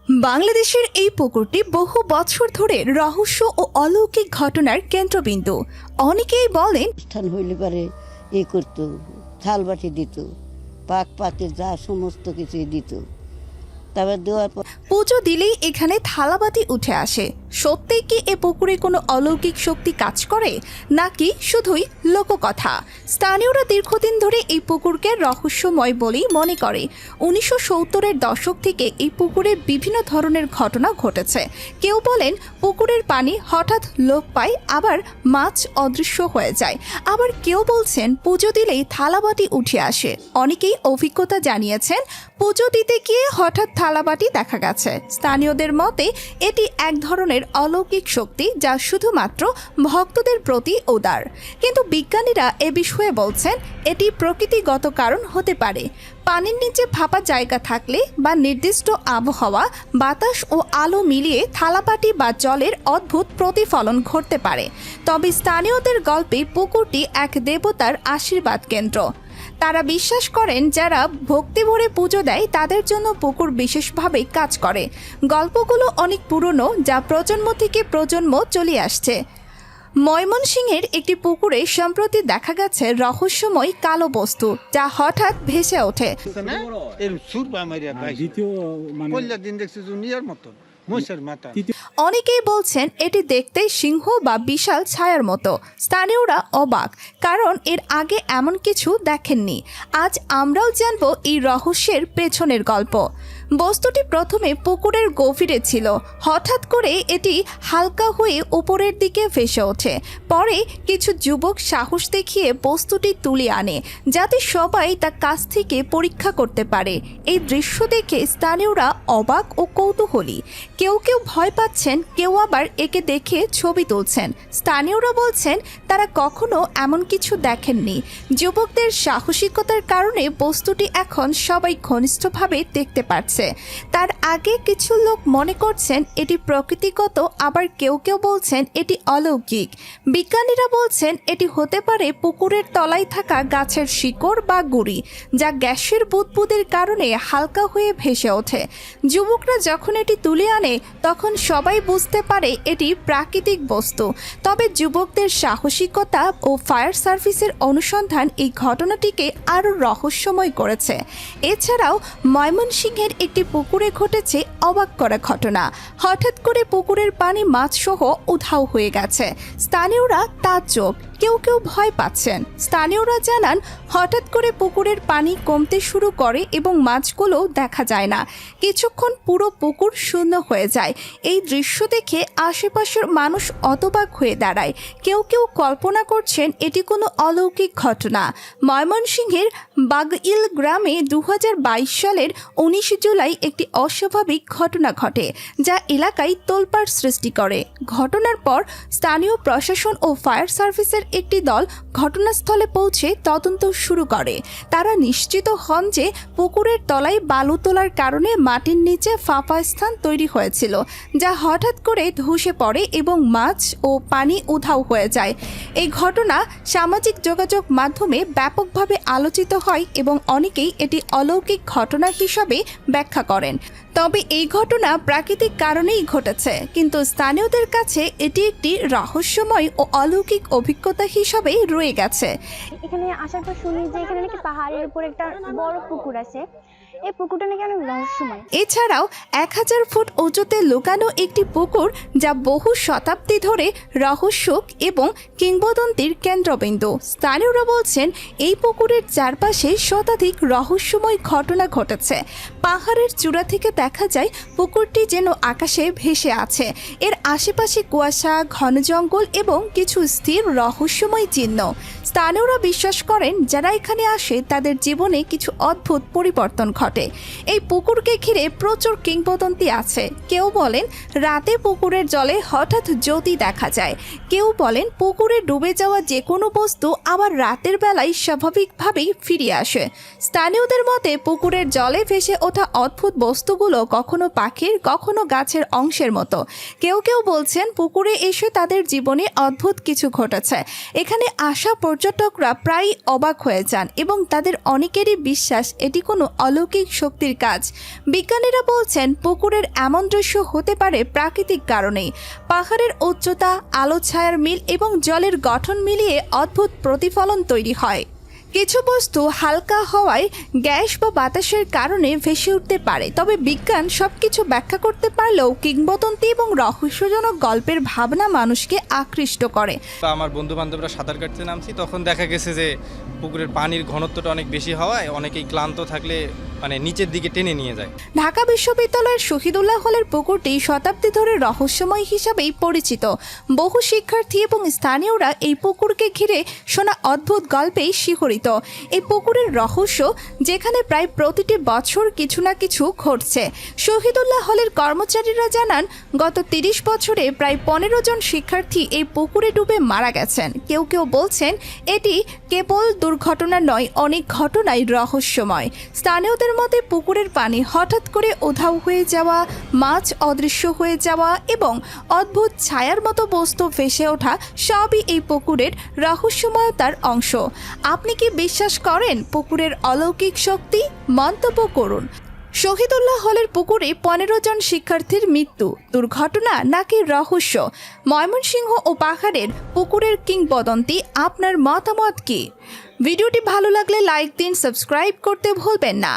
বাংলাদেশের এই পুকুরটি বহু বছর ধরে রহস্য ও অলৌকিক ঘটনার কেন্দ্রবিন্দু। অনেকেই বলেন অনুষ্ঠান হইলে পারে করতো, থাল বাটি দিত, পাক পাতে যা সমস্ত কিছুই দিত। তারপর দেওয়ার পর পুজো দিলেই এখানে থালাবাতি উঠে আসে। সত্যিই কি এ পুকুরে কোনো অলৌকিক শক্তি কাজ করে, নাকি শুধুই লোককথা? স্থানীয়রা দীর্ঘদিন ধরে এই পুকুরকে রহস্যময় বলেই মনে করে। 1970-এর দশক থেকে এই পুকুরে বিভিন্ন ধরনের ঘটনা ঘটেছে। কেউ বলেন পুকুরের পানি হঠাৎ লোপ পায়, আবার মাছ অদৃশ্য হয়ে যায়। আবার কেউ বলছেন পুজো দিলেই থালাবাটি উঠে আসে। অনেকেই অভিজ্ঞতা জানিয়েছেন পুজো দিতে গিয়ে হঠাৎ থালাবাটি দেখা গেছে। স্থানীয়দের মতে এটি এক ধরনের অলৌকিক শক্তি, যা শুধুমাত্র ভক্তদের প্রতি উদার। কিন্তু বিজ্ঞানীরা এ বিষয়ে বলছেন এটি প্রকৃতিগত কারণ হতে পারে। পানির নিচে ফাঁপা জায়গা থাকলে বা নির্দিষ্ট আবহাওয়া, বাতাস ও আলো মিলিয়ে থালাবাটি বা জলের অদ্ভুত প্রতিফলন ঘটতে পারে। তবে স্থানীয়দের গল্পে পুকুরটি এক দেবতার আশীর্বাদ কেন্দ্র। তারা বিশ্বাস করেন যারা ভক্তি ভরে পুজো দেয় তাদের জন্য পুকুর বিশেষভাবে কাজ করে। গল্পগুলো অনেক পুরনো, যা প্রজন্ম থেকে প্রজন্ম চলে আসছে। ময়মনসিংহের একটি পুকুরে সম্প্রতি দেখা গেছে রহস্যময় কালো বস্তু, যা হঠাৎ ভেসে ওঠে। অনেকেই বলছেন এটি দেখতে সিংহ বা বিশাল ছায়ার মতো। স্থানীয়রা অবাক, কারণ এর আগে এমন কিছু দেখেননি। আজ আমরাও জানব এই রহস্যের পেছনের গল্প। বস্তুটি প্রথমে পুকুরের গভীরে ছিল। হঠাৎ করে এটি হালকা হয়ে উপরের দিকে ভেসে ওঠে। পরে কিছু যুবক সাহস দেখিয়ে বস্তুটি তুলে আনে, যাতে সবাই তা কাছ থেকে পরীক্ষা করতে পারে। এই দৃশ্য দেখে স্থানীয়রা অবাক ও কৌতূহলী। কেউ কেউ ভয় পাচ্ছেন, কেউ আবার একে দেখে ছবি তুলছেন। স্থানীয়রা বলছেন তারা কখনো এমন কিছু দেখেননি। যুবকদের সাহসিকতার কারণে বস্তুটি এখন সবাই ঘনিষ্ঠভাবে দেখতে পাচ্ছে। তার আগে কিছু লোক মনে করছেন এটি প্রকৃতিগত, আবার কেউ কেউ বলছেন এটি অলৌকিক। বিজ্ঞানীরা বলছেন এটি হতে পারে পুকুরের তলায় থাকা গাছের শিকড় বা গুঁড়ি, যা গ্যাসের বুদবুদের কারণে হালকা হয়ে ভেসে ওঠে। যুবকরা যখন এটি তুলে আনে তখন সবাই বুঝতে পারে এটি প্রাকৃতিক বস্তু। তবে যুবকদের সাহসিকতা ও ফায়ার সার্ভিসের অনুসন্ধান এই ঘটনাটিকে আরও রহস্যময় করেছে। এছাড়াও ময়মনসিংহের একটি পুকুরে ঘটেছে অবাক করা ঘটনা। হঠাৎ করে পুকুরের পানি মাছসহ উধাও হয়ে গেছে। স্থানীয়রা তাজ্জব, কেউ কেউ ভয় পাচ্ছেন। স্থানীয়রা জানান হঠাৎ করে পুকুরের পানি কমতে শুরু করে এবং মাছগুলো দেখা যায় না। কিছুক্ষণ পুরো পুকুর শূন্য হয়ে যায়। এই দৃশ্য দেখে আশেপাশের মানুষ হতবাক হয়ে দাঁড়ায়। কেউ কেউ কল্পনা করছেন এটি কোনো অলৌকিক ঘটনা। ময়মনসিংহের বাগইল গ্রামে 2022 সালের 19 জুলাই একটি অস্বাভাবিক ঘটনা ঘটে, যা এলাকায় তোলপাড় সৃষ্টি করে। ঘটনার পর স্থানীয় প্রশাসন ও ফায়ার সার্ভিসের একটি দল ঘটনাস্থলে পৌঁছে তদন্ত শুরু করে। তারা নিশ্চিত হন যে পুকুরের তলায় বালু তোলার কারণে মাটির নিচে ফাঁপা স্থান তৈরি হয়েছিল, যা হঠাৎ করে ধসে পড়ে এবং মাছ ও পানি উধাও হয়ে যায়। এই ঘটনা সামাজিক যোগাযোগ মাধ্যমে ব্যাপকভাবে আলোচিত হয় এবং অনেকেই এটি অলৌকিক ঘটনা হিসাবে ব্যাখ্যা করেন। তবে এই ঘটনা প্রাকৃতিক কারণেই ঘটেছে, কিন্তু স্থানীয়দের কাছে এটি একটি রহস্যময় ও অলৌকিক অভিজ্ঞতা হিসাবে রয়ে গেছে। এখানে আসার পর শুনি যে এখানে নাকি পাহাড়ের উপর একটা বড় পুকুর আছে। এই পুকুরটা নাকি অনেক রহস্যময়। এছাড়াও 1000 ফুট উঁচুতে লুকানো একটি পুকুর, যা বহু শতাব্দী ধরে রহস্য এবং কিংবদন্তির কেন্দ্রবিন্দু। স্থানীয়রা বলছেন এই পুকুরের চারপাশে শতাধিক রহস্যময় ঘটনা ঘটেছে। পাহাড়ের চূড়া থেকে দেখা যায় পুকুরটি যেন আকাশে ভেসে আছে। এর আশেপাশে কুয়াশা, ঘন জঙ্গল এবং কিছু স্থির রহস্যময় চিহ্ন। স্থানীয়রা বিশ্বাস করেন যারা এখানে আসে তাদের জীবনে কিছু অদ্ভুত পরিবর্তন ঘটে। এই পুকুরকে ঘিরে প্রচুর কিংবদন্তি আছে। কেউ বলেন রাতে পুকুরের জলে হঠাৎ জ্যোতি দেখা যায়। কেউ বলেন পুকুরে ডুবে যাওয়া যে কোনো বস্তু আবার রাতের বেলায় স্বাভাবিকভাবেই ফিরে আসে। স্থানীয়দের মতে পুকুরের জলে ভেসে ওঠা অদ্ভুত বস্তুগুলো কখনো পাখির, কখনো গাছের অংশের মতো। কেউ কেউ বলছেন পুকুরে এসে তাদের জীবনে অদ্ভুত কিছু ঘটেছে। এখানে আসা পর্যটকরা প্রায় অবাক হয়ে যান এবং তাদের অনেকেরই বিশ্বাস এটি কোনো অলৌকিক শক্তির কাজ। বিজ্ঞানীরা বলছেন পুকুরের এমন দৃশ্য হতে পারে প্রাকৃতিক কারণেই। পাহাড়ের উচ্চতা, আলো ছায়ার মিল এবং জলের গঠন মিলিয়ে অদ্ভুত প্রতিফলন তৈরি হয়। কিছু বস্তু হালকা হওয়ায় গ্যাস বা বাতাসের কারণে ভেসে উঠতে পারে, তবে বিজ্ঞান সবকিছু ব্যাখ্যা করতে পারলেও কিংবদন্তি এবং রহস্যজনক গল্পের ভাবনা মানুষকে আকৃষ্ট করে। আমার বন্ধু বান্ধবরা সাঁতার কাটতে নামছি, তখন দেখা গেছে যে পুকুরের পানির ঘনত্বটা অনেক বেশি হওয়ায় অনেকেই ক্লান্ত থাকলে নিচের দিকে টেনে নিয়ে যায়। ঢাকা বিশ্ববিদ্যালয়ের শহীদুল্লাহ হলের পুকুরটি শতাব্দী ধরে রহস্যময় হিসাবেই পরিচিত। বহু শিক্ষার্থী এবং স্থানীয়রা এই পুকুরকে ঘিরে শোনা অদ্ভুত গল্পেই শিহরিত। এই পুকুরের রহস্য, যেখানে প্রায় প্রতিটি বছর কিছু না কিছু ঘটছে। শহীদুল্লাহ হলের কর্মচারীরা জানান, গত 30 বছরে প্রায় 15 জন শিক্ষার্থী এই পুকুরে ডুবে মারা গেছেন। কেউ কেউ বলছেন এটি কেবল দুর্ঘটনা নয়, অনেক ঘটনাই রহস্যময়। স্থানীয়দের মতে পুকুরের পানি হঠাৎ করে উধাও হয়ে যাওয়া, মাছ অদৃশ্য হয়ে যাওয়া এবং অদ্ভুত ছায়ার মতো বস্তু ভেসে ওঠা সবই এই পুকুরের রহস্যময়তার অংশ। আপনি কি বিশ্বাস করেন পুকুরের অলৌকিক শক্তি? মন্তব্য করুন। শহীদুল্লাহ হলের পুকুরে 15 জন শিক্ষার্থীর মৃত্যু দুর্ঘটনা নাকি রহস্য? ময়মনসিংহ ও পাহাড়ের পুকুরের কিংবদন্তি, আপনার মতামত কি? ভিডিওটি ভালো লাগলে লাইক দিন, সাবস্ক্রাইব করতে ভুলবেন না।